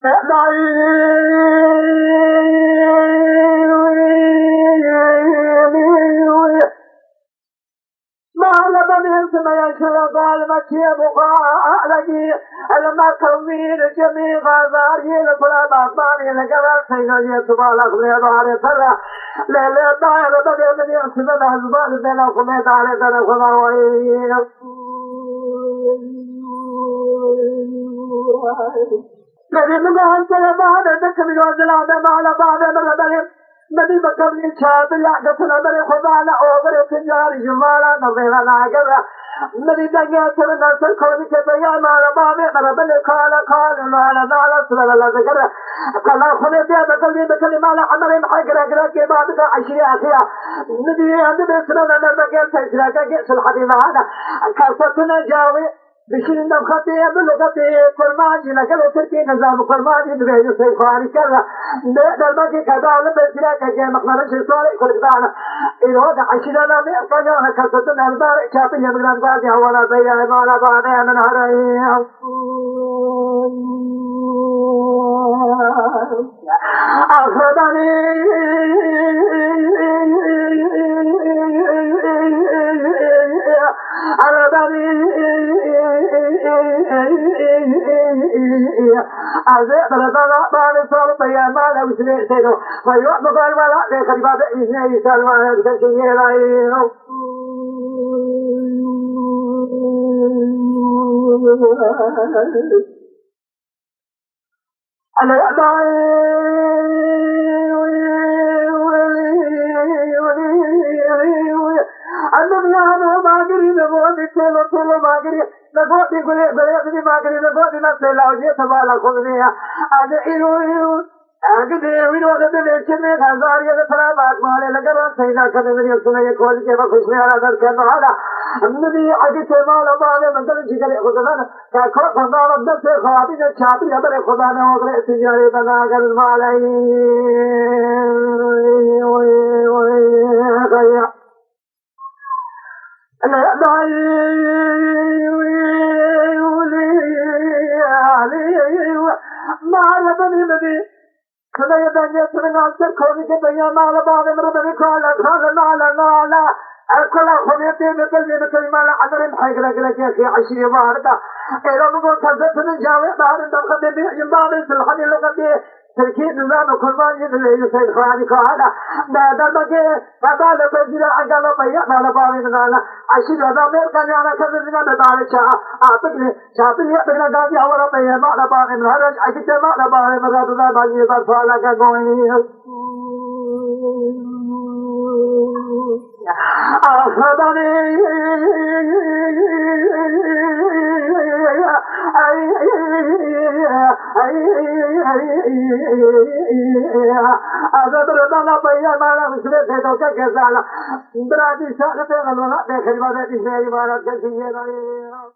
ما لبني اسمه يشرب المكي بخالقي لما كوين جميع غازاري لكل باطاني لقبل سيدي سبالك لداري سلا ليلة دائرة بدي من يحسن الهزبان بين الخميت على ذلك خضروي نبي مقام سلمان ذكر يوزل آدم على بعض من البلد نبي بكم يشاب يعقص الأمر خضانا أوبر تجاري جمالا نظير العقرة نبي دقيت من نفس الكون كبيان على بعض من البلد قال ما لنا سلال الله ذكره قال خذ بيا بكلمة على عمر حقرة كبابك عشرة أخيرا نبي عند بسرنا نبقى سيسرك جيش الحديث هذا كاستنا جاوي بشير نبختي بلغتي كرماجي نقل تركي نظام كرماجي نبيه سيخواني كذا نرمجي كذا لبسيرك كي مخنرش سوري كل دانا إذا عشرنا مئة كاستنا البارك شافي يمغران قاضي هوانا زيها مالا بعدين من هرأيه أخذني على بني أزيد لطلع باني صوت يا مالا وسلي سيدو فيوحب قال ولا لخريبات إذنه سلمان كنشي رأيه النبي أنا باقري نبودي تلو باقري نبودي قلي بليغني باقري نبودي نفسي لاوجي سبالا خذنيها أنا إلو أقدر وينو أقدر ليشمي هزاري الفلا بعد مالي لقران سيدا كنبري السنة يقول كيف خشني على ذلك النهالا النبي عدت مالا بعد من دل جيجري خذنا كاكو خذنا ردت خواتي الشاطي يبري خذنا وغري تجاري بناك المالي ما لبني بدي كذا يبني سرنا سكوني كبيا ما لبعض مربني كلا لا أكل خميتي مثل ما لعذر حيق لك يا أخي عشري بارك إذا مقول كذبت من جاوي بعد أن تخدم بيجن بعد سلحني لقدي تركيب نظام كربان يدلي يسيد خواني كوانا نادر بكي فبالة بجرى أقل بيا ما لبعض نالا عشري هذا ميركا يانا كذبنا بدار أعطيني شاطني أبنى دادي أولا بيا ما لبعض من هرج عكت ما لبعض من رادنا بجي برفالك قوي أخذني أذبرنا بيا ما مسلم تدوك كذا برادي سالفة غلونا دخل بعد إسماعيل بارك الله